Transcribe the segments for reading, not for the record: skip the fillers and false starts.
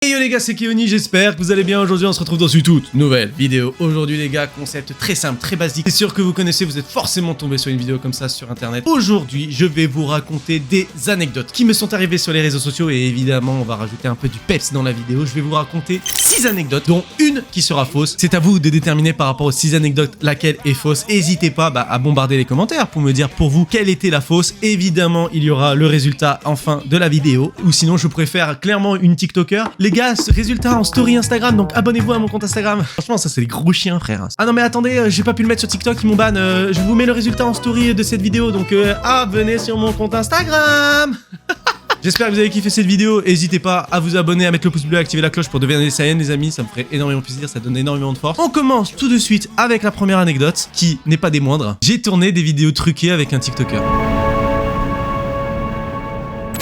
Hey yo les gars, c'est Keoni, j'espère que vous allez bien. Aujourd'hui on se retrouve dans une toute nouvelle vidéo. Aujourd'hui les gars, concept très simple, très basique. C'est sûr que vous connaissez, vous êtes forcément tombé sur une vidéo comme ça sur internet. Aujourd'hui je vais vous raconter des anecdotes qui me sont arrivées sur les réseaux sociaux. Et évidemment on va rajouter un peu du peps dans la vidéo. Je vais vous raconter 6 anecdotes, dont une qui sera fausse. C'est à vous de déterminer par rapport aux 6 anecdotes laquelle est fausse. N'hésitez pas à bombarder les commentaires pour me dire pour vous quelle était la fausse. Évidemment il y aura le résultat en fin de la vidéo. Ou sinon je préfère clairement une TikToker. Les gars, ce résultat en story Instagram, donc abonnez-vous à mon compte Instagram. Franchement, ça c'est des gros chiens, frère. Ah non mais attendez, j'ai pas pu le mettre sur TikTok, ils m'ont ban. Je vous mets le résultat en story de cette vidéo, donc venez sur mon compte Instagram. J'espère que vous avez kiffé cette vidéo. N'hésitez pas à vous abonner, à mettre le pouce bleu, à activer la cloche pour devenir des Saiyans, les amis. Ça me ferait énormément plaisir, ça donne énormément de force. On commence tout de suite avec la première anecdote, qui n'est pas des moindres. J'ai tourné des vidéos truquées avec un TikToker.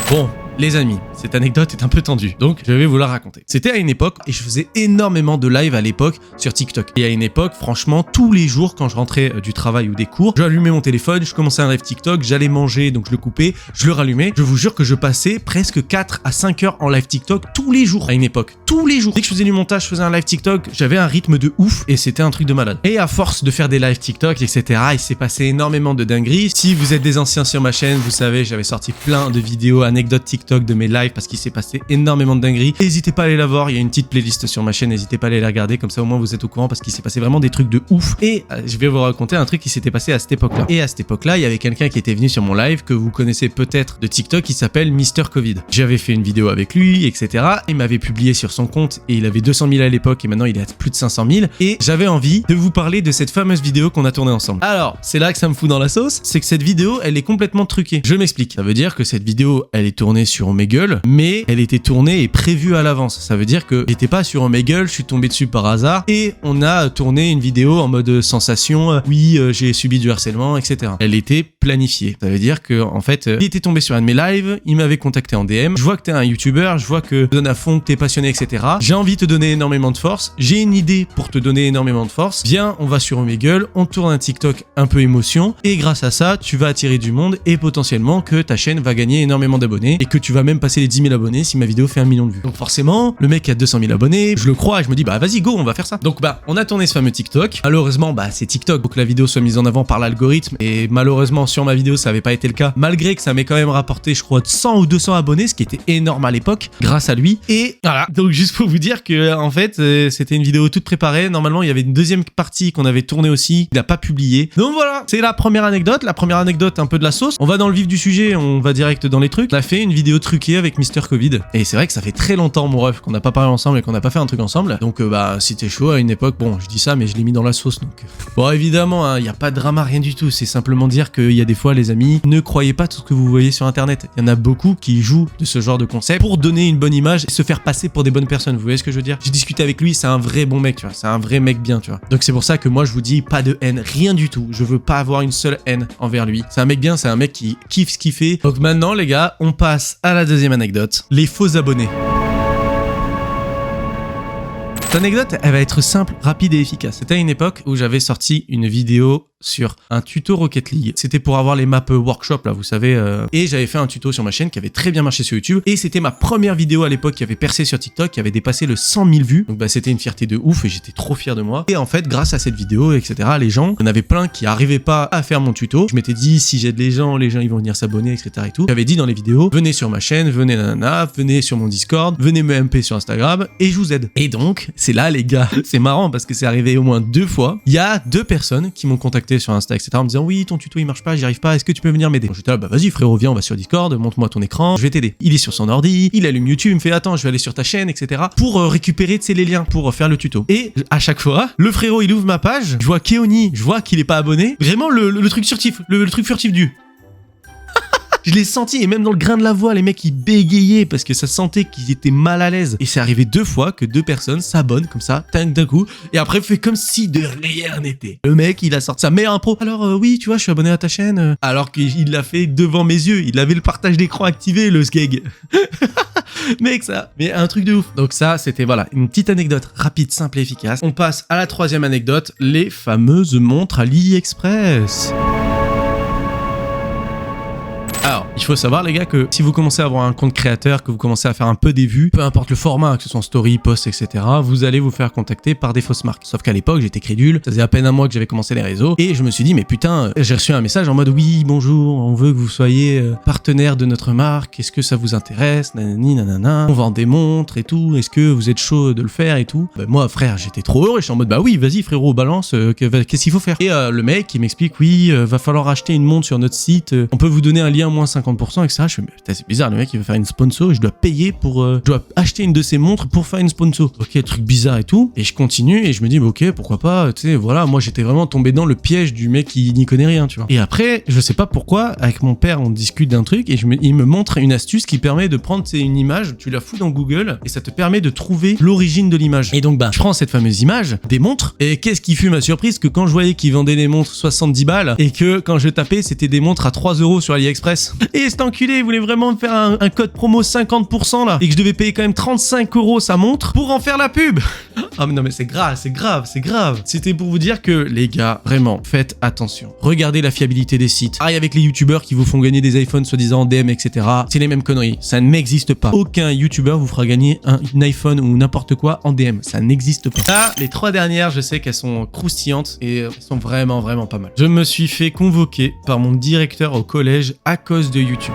Bon, les amis, cette anecdote est un peu tendue, donc je vais vous la raconter. C'était à une époque, et je faisais énormément de live à l'époque sur TikTok. Et à une époque, franchement, tous les jours, quand je rentrais du travail ou des cours, j'allumais mon téléphone, je commençais un live TikTok, j'allais manger, donc je le coupais, je le rallumais. Je vous jure que je passais presque 4 à 5 heures en live TikTok tous les jours à une époque. Tous les jours. Dès que je faisais du montage, je faisais un live TikTok, j'avais un rythme de ouf, et c'était un truc de malade. Et à force de faire des lives TikTok, etc., il s'est passé énormément de dingueries. Si vous êtes des anciens sur ma chaîne, vous savez, j'avais sorti plein de vidéos, anecdotes TikTok de mes lives parce qu'il s'est passé énormément de dingueries. N'hésitez pas à aller la voir, il y a une petite playlist sur ma chaîne, n'hésitez pas à aller la regarder, comme ça au moins vous êtes au courant parce qu'il s'est passé vraiment des trucs de ouf. Et je vais vous raconter un truc qui s'était passé à cette époque-là. Et à cette époque-là, il y avait quelqu'un qui était venu sur mon live que vous connaissez peut-être de TikTok qui s'appelle Mister Covid. J'avais fait une vidéo avec lui, etc. Il m'avait publié sur son compte et il avait 200 000 à l'époque et maintenant il est à plus de 500 000. Et j'avais envie de vous parler de cette fameuse vidéo qu'on a tournée ensemble. Alors, c'est là que ça me fout dans la sauce, c'est que cette vidéo, elle est complètement truquée. Je m'explique. Ça veut dire que cette vidéo, elle est tournée sur Omegle, mais elle était tournée et prévue à l'avance. Ça veut dire que j'étais pas sur Omegle, je suis tombé dessus par hasard et on a tourné une vidéo en mode sensation. Oui, j'ai subi du harcèlement, etc. Elle était planifiée. Ça veut dire que en fait, il était tombé sur un de mes lives, il m'avait contacté en DM. Je vois que t'es un YouTuber, je vois que tu donnes à fond, que t'es passionné, etc. J'ai envie de te donner énormément de force. J'ai une idée pour te donner énormément de force. Viens, on va sur Omegle, on tourne un TikTok un peu émotion et grâce à ça, tu vas attirer du monde et potentiellement que ta chaîne va gagner énormément d'abonnés et que tu vas même passer les 10 000 abonnés si ma vidéo fait 1 million de vues. Donc forcément, le mec a 200 000 abonnés, je le crois et je me dis bah vas-y go, on va faire ça. Donc on a tourné ce fameux TikTok. Malheureusement, c'est TikTok, donc la vidéo soit mise en avant par l'algorithme et malheureusement sur ma vidéo ça avait pas été le cas, malgré que ça m'ait quand même rapporté je crois 100 ou 200 abonnés, ce qui était énorme à l'époque, grâce à lui. Et voilà, donc juste pour vous dire que en fait c'était une vidéo toute préparée. Normalement il y avait une deuxième partie qu'on avait tournée aussi, il a pas publié. Donc voilà, c'est la première anecdote un peu de la sauce. On va dans le vif du sujet, on va direct dans les trucs. On a fait une vidéo truquée avec Mister Covid et c'est vrai que ça fait très longtemps mon ref qu'on n'a pas parlé ensemble et qu'on n'a pas fait un truc ensemble. Donc si t'es chaud à une époque, bon je dis ça mais je l'ai mis dans la sauce donc. Bon évidemment il y a pas de drama, rien du tout, c'est simplement dire qu'il y a des fois les amis, ne croyez pas tout ce que vous voyez sur internet. Il y en a beaucoup qui jouent de ce genre de concept pour donner une bonne image et se faire passer pour des bonnes personnes, vous voyez ce que je veux dire. J'ai discuté avec lui, c'est un vrai bon mec, tu vois, c'est un vrai mec bien, tu vois. Donc c'est pour ça que moi je vous dis pas de haine, rien du tout, je veux pas avoir une seule haine envers lui. C'est un mec bien, c'est un mec qui kiffe ce qu'il fait. Donc maintenant les gars, on passe à la deuxième anecdote, les faux abonnés. Cette anecdote, elle va être simple, rapide et efficace. C'était à une époque où j'avais sorti une vidéo sur un tuto Rocket League. C'était pour avoir les maps workshop là, vous savez. Et j'avais fait un tuto sur ma chaîne qui avait très bien marché sur YouTube. Et c'était ma première vidéo à l'époque qui avait percé sur TikTok, qui avait dépassé le 100 000 vues. Donc c'était une fierté de ouf et j'étais trop fier de moi. Et en fait, grâce à cette vidéo, etc., les gens, il y en avait plein qui arrivaient pas à faire mon tuto. Je m'étais dit, si j'aide les gens ils vont venir s'abonner, etc. et tout. J'avais dit dans les vidéos, venez sur ma chaîne, venez nanana, venez sur mon Discord, venez me MP sur Instagram et je vous aide. Et donc, c'est là les gars, c'est marrant parce que c'est arrivé au moins 2 fois. Il y a 2 personnes qui m'ont contacté sur Insta, etc. en me disant oui ton tuto il marche pas, j'y arrive pas, est-ce que tu peux venir m'aider? J'étais là bah vas-y frérot, viens on va sur Discord, montre-moi ton écran, je vais t'aider. Il est sur son ordi, il allume YouTube, il me fait attends je vais aller sur ta chaîne, etc. pour récupérer les liens pour faire le tuto. Et à chaque fois, le frérot il ouvre ma page, je vois Keoni, je vois qu'il est pas abonné, vraiment le truc furtif, le truc furtif du... Je l'ai senti et même dans le grain de la voix, les mecs ils bégayaient parce que ça sentait qu'ils étaient mal à l'aise. Et c'est arrivé 2 fois que 2 personnes s'abonnent comme ça, d'un coup, et après fait comme si de rien n'était. Le mec il a sorti sa meilleure impro. Alors oui, tu vois, je suis abonné à ta chaîne. Alors qu'il l'a fait devant mes yeux, il avait le partage d'écran activé, le skeg. Mec ça, mais un truc de ouf. Donc ça c'était voilà, une petite anecdote rapide, simple et efficace. On passe à la 3e anecdote, les fameuses montres AliExpress. Alors, Il faut savoir les gars que si vous commencez à avoir un compte créateur, que vous commencez à faire un peu des vues, peu importe le format, que ce soit en story, post, etc., vous allez vous faire contacter par des fausses marques. Sauf qu'à l'époque, j'étais crédule, ça faisait à peine un mois que j'avais commencé les réseaux, et je me suis dit, mais putain, j'ai reçu un message en mode, oui, bonjour, on veut que vous soyez partenaire de notre marque, est-ce que ça vous intéresse, nanani, nanana, on vend des montres et tout, est-ce que vous êtes chaud de le faire et tout. Moi, frère, j'étais trop heureux, je suis en mode, bah oui, vas-y frérot, balance, qu'est-ce qu'il faut faire. Et le mec, il m'explique, oui, va falloir acheter une montre sur notre site, on peut vous donner un lien moins 50%, etc. Je fais, mais putain, c'est bizarre, le mec, il veut faire une sponsor, je dois payer pour, je dois acheter une de ses montres pour faire une sponsor. Ok, truc bizarre et tout. Et je continue et je me dis, bah, ok, pourquoi pas, tu sais, voilà, moi j'étais vraiment tombé dans le piège du mec qui n'y connaît rien, tu vois. Et après, je sais pas pourquoi, avec mon père, on discute d'un truc et il me montre une astuce qui permet de prendre, tu sais, une image, tu la fous dans Google et ça te permet de trouver l'origine de l'image. Et donc, bah, je prends cette fameuse image, des montres, et qu'est-ce qui fut ma surprise que quand je voyais qu'ils vendaient des montres 70 balles et que quand je tapais, c'était des montres à 3 € sur AliExpress. Et cet enculé, il voulait vraiment me faire un code promo 50% là, et que je devais payer quand même 35 € sa montre pour en faire la pub. Ah mais non mais c'est grave, c'est grave, c'est grave. C'était pour vous dire que les gars, vraiment, faites attention. Regardez la fiabilité des sites. Pareil avec les youtubeurs qui vous font gagner des iPhones soi-disant en DM, etc. C'est les mêmes conneries. Ça n'existe pas. Aucun youtubeur vous fera gagner un iPhone ou n'importe quoi en DM. Ça n'existe pas. Là, les 3 dernières, je sais qu'elles sont croustillantes et elles sont vraiment, vraiment pas mal. Je me suis fait convoquer par mon directeur au collège à cause de YouTube.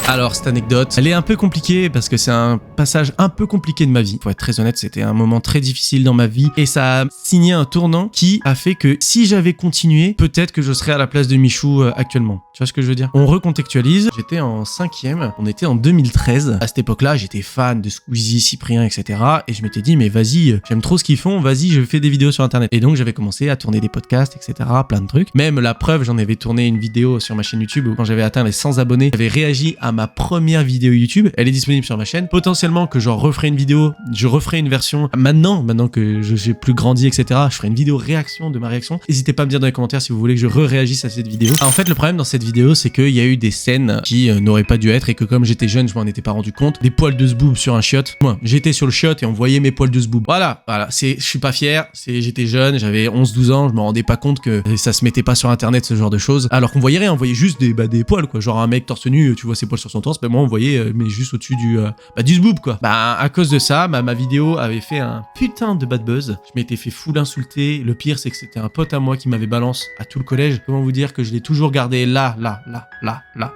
Alors, cette anecdote, elle est un peu compliquée parce que c'est un passage un peu compliqué de ma vie. Pour être très honnête, c'était un moment très difficile dans ma vie et ça a signé un tournant qui a fait que si j'avais continué, peut-être que je serais à la place de Michou actuellement. Tu vois ce que je veux dire? On recontextualise. J'étais en 5e, on était en 2013. À cette époque-là, j'étais fan de Squeezie, Cyprien, etc. Et je m'étais dit, mais vas-y, j'aime trop ce qu'ils font, vas-y, je fais des vidéos sur Internet. Et donc, j'avais commencé à tourner des podcasts, etc. Plein de trucs. Même la preuve, j'en avais tourné une vidéo sur ma chaîne YouTube où quand j'avais atteint les 100 abonnés, j'avais réagi à ma première vidéo YouTube. Elle est disponible sur ma chaîne. Potentiellement que j'en referai une vidéo, je referai une version maintenant que j'ai plus grandi, etc. Je ferai une vidéo réaction de ma réaction. N'hésitez pas à me dire dans les commentaires si vous voulez que je réagisse à cette vidéo. En fait, le problème dans cette vidéo, c'est qu'il y a eu des scènes qui n'auraient pas dû être et que comme j'étais jeune, je m'en étais pas rendu compte. Des poils de zboob sur un shot. Moi, j'étais sur le shot et on voyait mes poils de zboob. Voilà. Je suis pas fier. J'étais jeune, j'avais 11-12 ans, je me rendais pas compte que ça se mettait pas sur Internet, ce genre de choses. Alors qu'on voyait rien, on voyait juste des poils, quoi. Genre un mec torse nu, tu vois ses poils sur son torse. Moi, on voyait, mais juste au-dessus du zboob, quoi. À cause de ça, ma vidéo avait fait un putain de bad buzz. Je m'étais fait full insulter. Le pire, c'est que c'était un pote à moi qui m'avait balance à tout le collège. Comment vous dire que je l'ai toujours gardé là.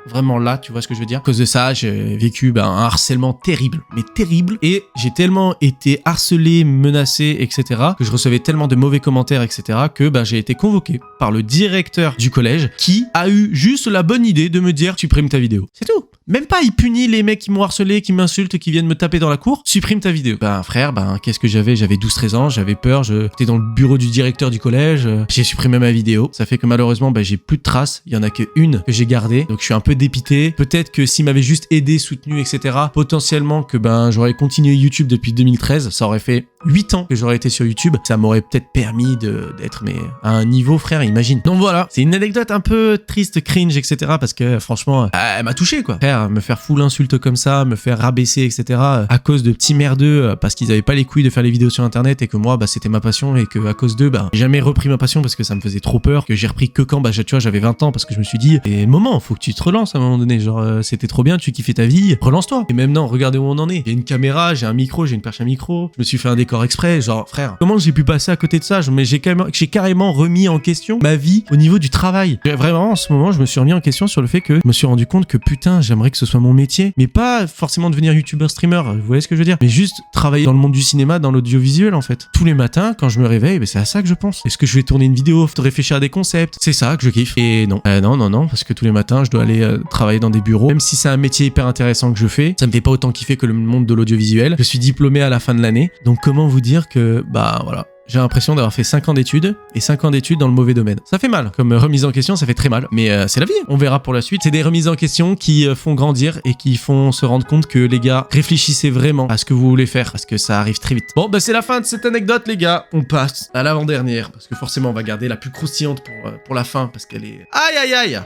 Vraiment là, tu vois ce que je veux dire? À cause de ça, j'ai vécu un harcèlement terrible, mais terrible. Et j'ai tellement été harcelé, menacé, etc. que je recevais tellement de mauvais commentaires, etc. que j'ai été convoqué par le directeur du collège qui a eu juste la bonne idée de me dire supprime ta vidéo. C'est tout. Même pas, il punit les mecs qui m'ont harcelé, qui m'insultent, qui viennent me taper dans la cour. Supprime ta vidéo. Frère, qu'est-ce que j'avais? J'avais 12-13 ans, j'avais peur, j'étais dans le bureau du directeur du collège, j'ai supprimé ma vidéo. Ça fait que malheureusement, j'ai plus de traces. Il y en a qu'une que j'ai gardée. Donc je suis un peu dépité. Peut-être que s'il m'avait juste aidé, soutenu, etc., potentiellement que j'aurais continué YouTube depuis 2013. Ça aurait fait 8 ans que j'aurais été sur YouTube. Ça m'aurait peut-être permis d'être à un niveau, frère, imagine. Donc voilà, c'est une anecdote un peu triste, cringe, etc. parce que franchement, elle m'a touché, quoi. Frère, me faire full insulte comme ça, me faire rabaisser, etc. à cause de petits merdeux parce qu'ils avaient pas les couilles de faire les vidéos sur Internet et que moi, c'était ma passion et que à cause d'eux, j'ai jamais repris ma passion parce que ça me faisait trop peur, que j'ai repris que quand, tu vois, j'avais 20 ans parce que je me suis dit, et moment, faut que tu te relances à un moment donné, genre, c'était trop bien, tu kiffais ta vie, relance-toi. Et même non, regardez où on en est. J'ai une caméra, j'ai un micro, j'ai une perche à micro, je me suis fait un décor exprès, genre, frère, comment j'ai pu passer à côté de ça? Mais j'ai carrément remis en question ma vie au niveau du travail. Vraiment, en ce moment, je me suis remis en question sur le fait que je me suis rendu compte que putain, j'aimerais que ce soit mon métier, mais pas forcément devenir youtubeur streamer, vous voyez ce que je veux dire, mais juste travailler dans le monde du cinéma, dans l'audiovisuel en fait. Tous les matins, quand je me réveille, c'est à ça que je pense. Est-ce que je vais tourner une vidéo, réfléchir à des concepts? C'est ça que je kiffe. Et non, non, parce que tous les matins, je dois aller travailler dans des bureaux. Même si c'est un métier hyper intéressant que je fais, ça me fait pas autant kiffer que le monde de l'audiovisuel. Je suis diplômé à la fin de l'année, donc comment vous dire que, voilà. J'ai l'impression d'avoir fait 5 ans d'études, et 5 ans d'études dans le mauvais domaine. Ça fait mal. Comme remise en question, ça fait très mal. Mais c'est la vie. On verra pour la suite. C'est des remises en question qui font grandir et qui font se rendre compte que, les gars, réfléchissez vraiment à ce que vous voulez faire, parce que ça arrive très vite. Bon, c'est la fin de cette anecdote, les gars. On passe à l'avant-dernière, parce que forcément, on va garder la plus croustillante pour la fin, parce qu'elle est... Aïe.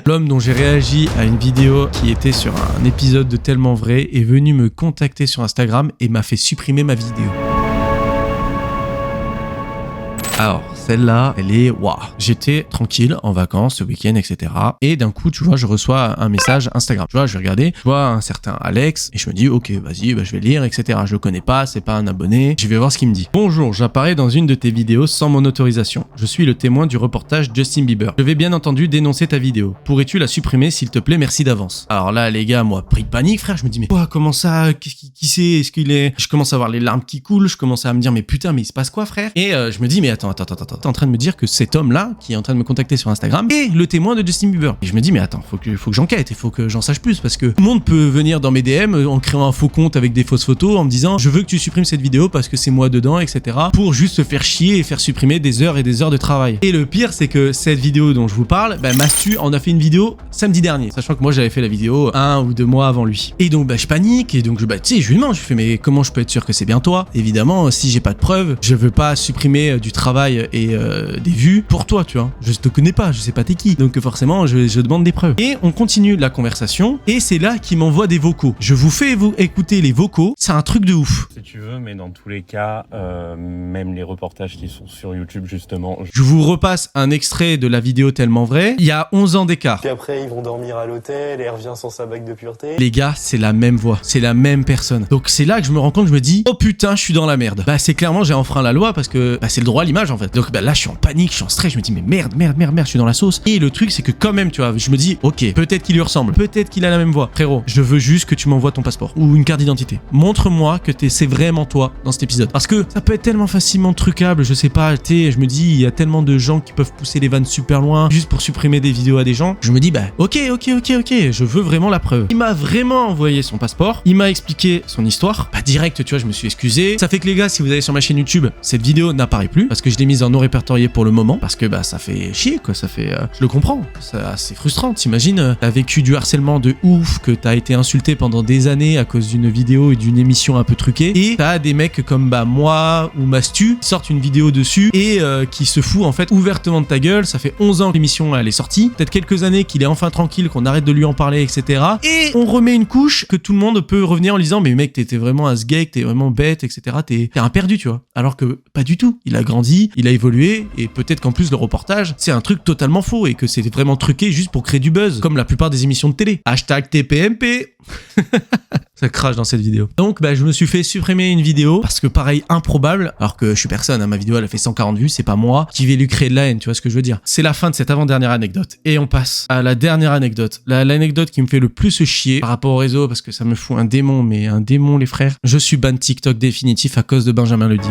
L'homme dont j'ai réagi à une vidéo qui était sur un épisode de Tellement Vrai est venu me contacter sur Instagram et m'a fait supprimer ma vidéo. Alors, celle-là, elle est waouh. J'étais tranquille en vacances ce week-end, etc. Et d'un coup, tu vois, je reçois un message Instagram. Tu vois, je vais regarder, je vois un certain Alex et je me dis, ok, vas-y, je vais lire, etc. Je le connais pas, c'est pas un abonné. Je vais voir ce qu'il me dit. Bonjour, j'apparais dans une de tes vidéos sans mon autorisation. Je suis le témoin du reportage Justin Bieber. Je vais bien entendu dénoncer ta vidéo. Pourrais-tu la supprimer s'il te plaît? Merci d'avance. Alors là, les gars, moi, pris de panique, frère, je me dis, mais quoi, comment ça? Qui c'est? Est-ce qu'il est? Je commence à voir les larmes qui coulent, je commence à me dire, mais putain, mais il se passe quoi, frère? Et je me dis, mais attends, t'es en train de me dire que cet homme-là, qui est en train de me contacter sur Instagram, est le témoin de Justin Bieber. Et je me dis, mais attends, faut que j'enquête, il faut que j'en sache plus, parce que tout le monde peut venir dans mes DM en créant un faux compte avec des fausses photos, en me disant, je veux que tu supprimes cette vidéo parce que c'est moi dedans, etc. pour juste se faire chier et faire supprimer des heures et des heures de travail. Et le pire, c'est que cette vidéo dont je vous parle, Mastu en a fait une vidéo samedi dernier, sachant que moi j'avais fait la vidéo 1 ou 2 mois avant lui. Et donc je panique, et donc tu sais, je lui demande, je fais, mais comment je peux être sûr que c'est bien toi? Évidemment, si j'ai pas de preuves, je veux pas supprimer du travail et des vues pour toi, tu vois. Je te connais pas, je sais pas t'es qui. Donc forcément, je demande des preuves. Et on continue la conversation, et c'est là qu'il m'envoie des vocaux. Je vous fais écouter les vocaux, c'est un truc de ouf. Si tu veux, mais dans tous les cas, même les reportages qui sont sur YouTube, justement. Je vous repasse un extrait de la vidéo tellement vrai. Il y a 11 ans d'écart. Puis après, ils vont dormir à l'hôtel et elle revient sans sa bague de pureté. Les gars, c'est la même voix, c'est la même personne. Donc c'est là que je me rends compte, je me dis, oh putain, je suis dans la merde. C'est clairement, j'ai enfreint la loi parce que c'est le droit à l'image en fait. Donc là, je suis en panique, je suis en stress, je me dis, mais merde, je suis dans la sauce. Et le truc, c'est que quand même, tu vois, je me dis, ok, peut-être qu'il lui ressemble, peut-être qu'il a la même voix. Frérot, je veux juste que tu m'envoies ton passeport ou une carte d'identité. Montre-moi que c'est vraiment toi dans cet épisode. Parce que ça peut être tellement facilement trucable, je sais pas, je me dis, il y a tellement de gens qui peuvent pousser les vannes super loin juste pour supprimer des vidéos à des gens. Je me dis, ok, je veux vraiment la preuve. Il m'a vraiment envoyé son passeport, il m'a expliqué son histoire. Direct, tu vois, je me suis excusé. Ça fait que les gars, si vous allez sur ma chaîne YouTube, cette vidéo n'apparaît plus parce que je l'ai mise en non répertorié pour le moment parce que ça fait chier quoi, ça fait je le comprends, c'est frustrant. T'imagines, t'as vécu du harcèlement de ouf, que t'as été insulté pendant des années à cause d'une vidéo et d'une émission un peu truquée, et t'as des mecs comme moi ou Mastu qui sortent une vidéo dessus et qui se fout en fait ouvertement de ta gueule. Ça fait 11 ans que l'émission elle est sortie, peut-être quelques années qu'il est enfin tranquille, qu'on arrête de lui en parler, etc. Et on remet une couche que tout le monde peut revenir en disant, mais mec, t'étais vraiment un sgeg, t'es vraiment bête, etc. T'es un perdu, tu vois. Alors que pas du tout. Il a grandi, il a évolué, et peut-être qu'en plus le reportage, c'est un truc totalement faux et que c'est vraiment truqué juste pour créer du buzz, comme la plupart des émissions de télé. #TPMP. Ça crache dans cette vidéo. Donc je me suis fait supprimer une vidéo parce que pareil, improbable, alors que je suis personne, ma vidéo elle a fait 140 vues, c'est pas moi qui vais lui créer de la haine, tu vois ce que je veux dire. C'est la fin de cette avant-dernière anecdote. Et on passe à la dernière anecdote. L'anecdote qui me fait le plus chier par rapport au réseau, parce que ça me fout un démon, mais un démon les frères. Je suis ban TikTok définitif à cause de Benjamin Ledig.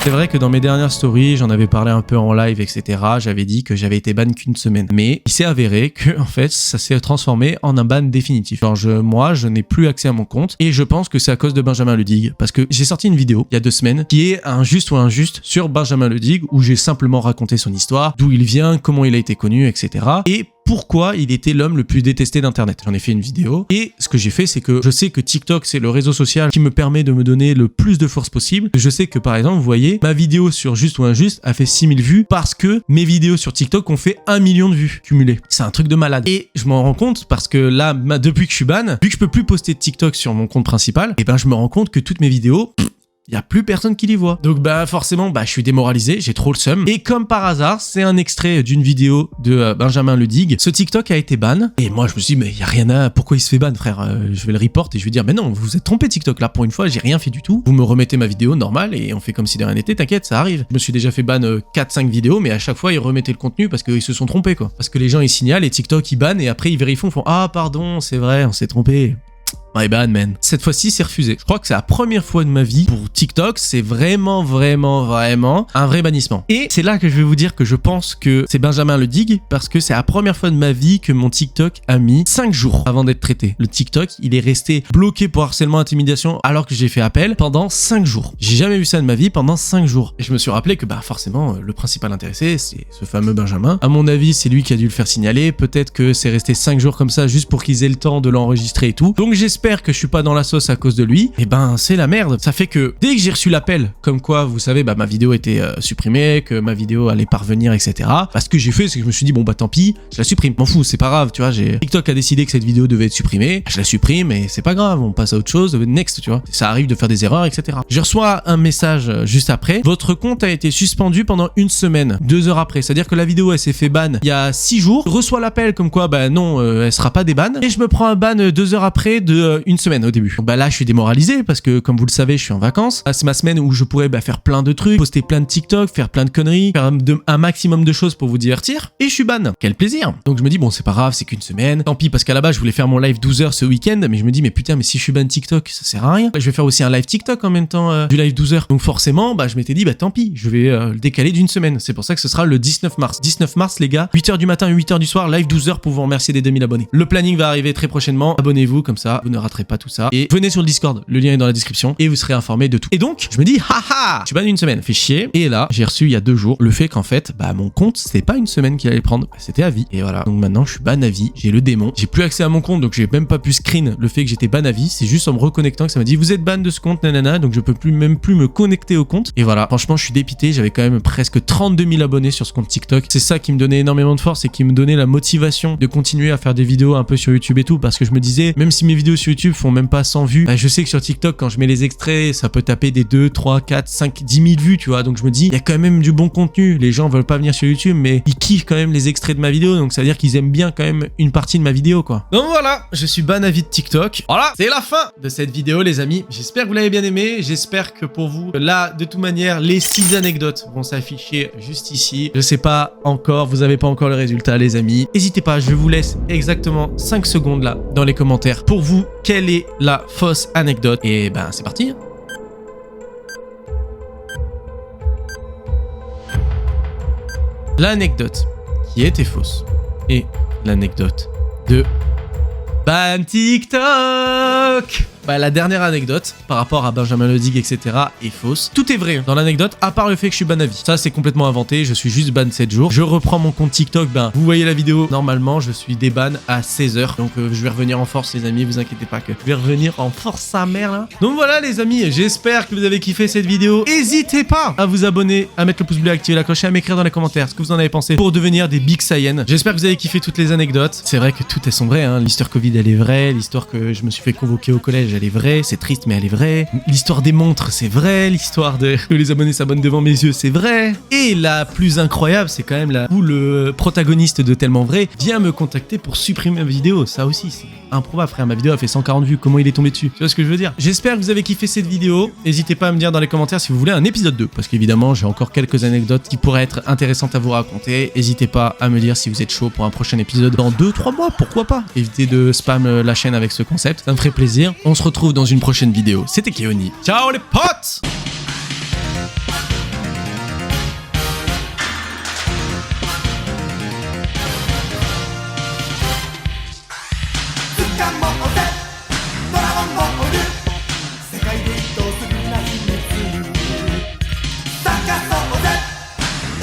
C'est vrai que dans mes dernières stories, j'en avais parlé un peu en live, etc. J'avais dit que j'avais été ban qu'une semaine. Mais il s'est avéré que, en fait, ça s'est transformé en un ban définitif. Genre, moi, je n'ai plus accès à mon compte. Et je pense que c'est à cause de Benjamin Ledig. Parce que j'ai sorti une vidéo, il y a 2 semaines, qui est un juste ou injuste sur Benjamin Ledig, où j'ai simplement raconté son histoire, d'où il vient, comment il a été connu, etc. Et pourquoi il était l'homme le plus détesté d'internet. J'en ai fait une vidéo et ce que j'ai fait, c'est que je sais que TikTok c'est le réseau social qui me permet de me donner le plus de force possible. Je sais que par exemple, vous voyez, ma vidéo sur Juste ou Injuste a fait 6000 vues parce que mes vidéos sur TikTok ont fait 1 million de vues cumulées. C'est un truc de malade. Et je m'en rends compte parce que là, depuis que je suis ban, vu que je peux plus poster de TikTok sur mon compte principal, et je me rends compte que toutes mes vidéos, il y a plus personne qui les voit. Donc forcément, je suis démoralisé, j'ai trop le seum. Et comme par hasard, c'est un extrait d'une vidéo de Benjamin Ledig. Ce TikTok a été ban. Et moi, je me suis dit, mais il y a rien à... Pourquoi il se fait ban, frère? Je vais le report et je vais dire, mais non, vous vous êtes trompé TikTok. Là, pour une fois, j'ai rien fait du tout. Vous me remettez ma vidéo normale et on fait comme si de rien n'était. T'inquiète, ça arrive. Je me suis déjà fait ban 4-5 vidéos, mais à chaque fois, ils remettaient le contenu parce qu'ils se sont trompés, quoi. Parce que les gens, ils signalent et TikTok, ils bannent et après, ils vérifient, ils font, ah, pardon, c'est vrai, on s'est trompé. My bad, man. Cette fois-ci, c'est refusé. Je crois que c'est la première fois de ma vie pour TikTok, c'est vraiment un vrai bannissement. Et c'est là que je vais vous dire que je pense que c'est Benjamin Ledig, parce que c'est la première fois de ma vie que mon TikTok a mis 5 jours avant d'être traité. Le TikTok, il est resté bloqué pour harcèlement, intimidation, alors que j'ai fait appel pendant 5 jours. J'ai jamais vu ça de ma vie pendant 5 jours. Et je me suis rappelé que forcément, le principal intéressé, c'est ce fameux Benjamin. À mon avis, c'est lui qui a dû le faire signaler. Peut-être que c'est resté 5 jours comme ça, juste pour qu'ils aient le temps de l'enregistrer et tout. Donc j'espère j'espère que je suis pas dans la sauce à cause de lui, et ben c'est la merde. Ça fait que dès que j'ai reçu l'appel, comme quoi, vous savez, bah ma vidéo était supprimée, que ma vidéo allait parvenir, etc. Ce que j'ai fait, c'est que je me suis dit, bon bah tant pis, je la supprime. M'en fous, c'est pas grave, tu vois. TikTok a décidé que cette vidéo devait être supprimée, je la supprime et c'est pas grave, on passe à autre chose, next, tu vois. Ça arrive de faire des erreurs, etc. Je reçois un message juste après, votre compte a été suspendu pendant une semaine, 2 heures après. C'est-à-dire que la vidéo, elle s'est fait ban il y a 6 jours. Je reçois l'appel comme quoi, bah non, elle sera pas déban. Et je me prends un ban 2 heures après de une semaine au début. Donc, bah là, je suis démoralisé parce que, comme vous le savez, je suis en vacances. Là, c'est ma semaine où je pourrais faire plein de trucs, poster plein de TikTok, faire plein de conneries, faire un maximum de choses pour vous divertir. Et je suis ban. Quel plaisir. Donc je me dis, bon, c'est pas grave, c'est qu'une semaine. Tant pis, parce qu'à la base, je voulais faire mon live 12 heures ce week-end, mais je me dis, mais putain, mais si je suis ban TikTok, ça sert à rien. Je vais faire aussi un live TikTok en même temps du live 12 heures. Donc forcément, bah je m'étais dit, bah tant pis, je vais le décaler d'une semaine. C'est pour ça que ce sera le 19 mars. 19 mars, les gars, 8h du matin, 8h du soir, live 12 heures pour vous remercier des 2000 abonnés. Le planning va arriver très prochainement. Abonnez-vous, comme ça, vous ne raterez pas tout ça. Et venez sur le Discord, le lien est dans la description, et vous serez informé de tout. Et donc, je me dis, haha, je suis ban une semaine, fait chier. Et là, j'ai reçu il y a 2 jours le fait qu'en fait, bah mon compte, c'était pas une semaine qu'il allait prendre, c'était à vie. Et voilà. Donc maintenant, je suis ban à vie, j'ai le démon. J'ai plus accès à mon compte, donc j'ai même pas pu screen le fait que j'étais ban à vie. C'est juste en me reconnectant que ça m'a dit, vous êtes ban de ce compte, nanana. Donc je peux même plus me connecter au compte. Et voilà. Franchement, je suis dépité. J'avais quand même presque 32 000 abonnés sur ce compte TikTok. C'est ça qui me donnait énormément de force et qui me donnait la motivation de continuer à faire des vidéos un peu sur YouTube et tout. Parce que je me disais, même si mes vidéos sur YouTube font même pas 100 vues, bah, je sais que sur TikTok, quand je mets les extraits, ça peut taper des 2, 3, 4, 5, 10 000 vues, tu vois. Donc je me dis, il y a quand même du bon contenu. Les gens veulent pas venir sur YouTube, mais ils kiffent quand même les extraits de ma vidéo. Donc ça veut dire qu'ils aiment bien quand même une partie de ma vidéo, quoi. Donc voilà, je suis ban à vie de TikTok. Voilà, c'est la fin de cette vidéo, les amis. J'espère que vous l'avez bien aimé. J'espère que pour vous, là, de toute manière, les 6 anecdotes vont s'afficher juste ici. Je sais pas encore, vous avez pas encore le résultat, les amis. N'hésitez pas, je vous laisse exactement 5 secondes là dans les commentaires. Pour vous, quelle est la fausse anecdote? Et ben, c'est parti. L'anecdote qui était fausse et l'anecdote de ban TikTok. Bah, la dernière anecdote par rapport à Benjamin Ledig, etc. est fausse. Tout est vrai dans l'anecdote, à part le fait que je suis ban à vie. Ça, c'est complètement inventé. Je suis juste ban 7 jours. Je reprends mon compte TikTok. Ben, vous voyez la vidéo. Normalement, je suis déban à 16h. Donc, je vais revenir en force, les amis. Vous inquiétez pas que je vais revenir en force, sa mère, là. Donc, voilà, les amis. J'espère que vous avez kiffé cette vidéo. N'hésitez pas à vous abonner, à mettre le pouce bleu, à activer la cloche et à m'écrire dans les commentaires ce que vous en avez pensé pour devenir des Big Saiyans. J'espère que vous avez kiffé toutes les anecdotes. C'est vrai que toutes elles sont vraies, hein. L'histoire Covid, elle est vraie. L'histoire que je me suis fait convoquer au collège, elle est vraie. C'est triste, mais elle est vraie. L'histoire des montres, c'est vrai. L'histoire de que les abonnés s'abonnent devant mes yeux, c'est vrai. Et la plus incroyable, c'est quand même là où le protagoniste de Tellement Vrai vient me contacter pour supprimer ma vidéo. Ça aussi, c'est improbable, frère. Ma vidéo a fait 140 vues. Comment il est tombé dessus? Tu vois ce que je veux dire? J'espère que vous avez kiffé cette vidéo. N'hésitez pas à me dire dans les commentaires si vous voulez un épisode 2. Parce qu'évidemment, j'ai encore quelques anecdotes qui pourraient être intéressantes à vous raconter. N'hésitez pas à me dire si vous êtes chaud pour un prochain épisode dans 2-3 mois. Pourquoi pas? Évitez de spam la chaîne avec ce concept. Ça me ferait plaisir. On se retrouve dans une prochaine vidéo. C'était Keoni. Ciao les potes! Come on,